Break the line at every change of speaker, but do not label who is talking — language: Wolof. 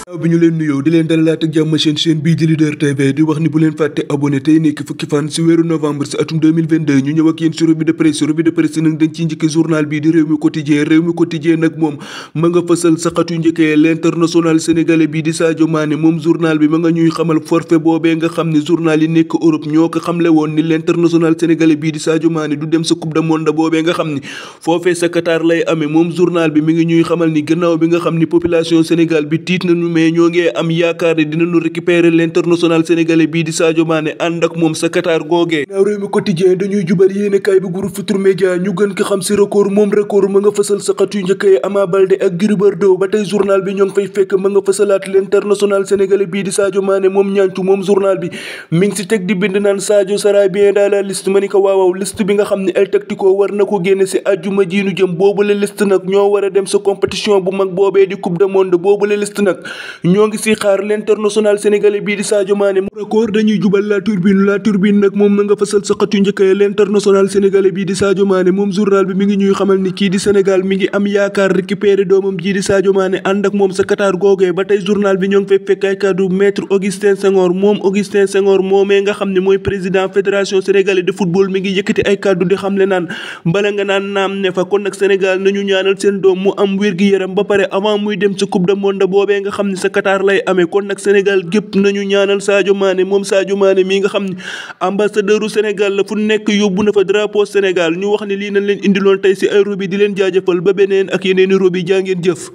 waaw bi ñu leen nuyoo di leen dalalaat ak jàmm chaîne bii di Leader TV di wax ni bu leen fàtte abonné tey nekk fukki fan si weeru novembre si atum 2022 ñu ñëw ak yéen si revue de presse nag dañ ciy njëkkee journal bii di Rewmi Quotidien nag moom ma nga fësal sa xatu njëkkee l'international sénégalais bii di Sadio Mané moom journal bi ma nga ñuy xamal forfait boobee nga xam ne journal yi nekk Europe ñoo ko xamle woon ni l'international sénégalais bii di Sadio Mané du dem sa coupe du monde boobee nga xam ni foofee sa Qatar lay amee moom journal bi mi ngi ñuy xamal ni gannaaw bi nga xam ni population Sénégal bi tiit nañu mais ñoo ngi am yaakaar ne dinañu récupérer l'international sénégalais bii di Sadio Mané ànd ak moom sa Qatar googee naaw Rewmi Quotidien dañuy jubal yéene kaay bi groupe Futurs Médias ñu gën ko xam si record moom record ma nga fësal sa xat yu njëkkee Ama Baldé ak Gris Bordeaux ba tey journal bi ñoo ngi fay fekk ma nga fësalaat l'international sénégalais bii di Sadio Mané moom ñaancu moom journal bi mi ngi si teg di bind naan Sadio sera bien dans la liste ma ni ko waaw liste bi nga xam ne El Tactico war na ko génne si àjjuma ji nu jëm boobu la liste nag ñoo war a dem sa compétition bu mag boobee di coupe du monde boobu la liste nag ñoo ngi si xaar l'international sénégalais bii di Sadio Mané mu record dañuy jubal la turbine nag moom na nga fasal sa xatu njëkkee l'international sénégalais bii di Sadio Mané moom journal bi mi ngi ñuy xamal ni kii di Sénégal mi ngi am yaakaar récupérer doomam jii di Sadio Mané ànd ak moom sa Qatar googee ba tey journal bi ñoo ngi fay fekk ay kàddu maître Augustin Senghor moom Augustin Senghor moomee nga xam ne mooy président fédération sénégalaise de football mi ngi yëkkati ay kàddu di xamle naan bala nga naan naam ne fa kon nag Sénégal nañu ñaanal seen doom mu am wér-gi-yaram ba pare avant muy dem sa coupe du monde boobee nga xam ne sa Qatar lay amee kon nag Sénégal gépp nañu ñaanal Sadio Mané moom Sadio Mané mii nga xam ne ambassadeur u Sénégal la fu nekk yóbbu na fa drapeau Sénégal ñu wax ne lii nañ leen indiloon tey si ay robi di leen jaajëfal ba beneen ak yeneeni robi jaa ngeen jëf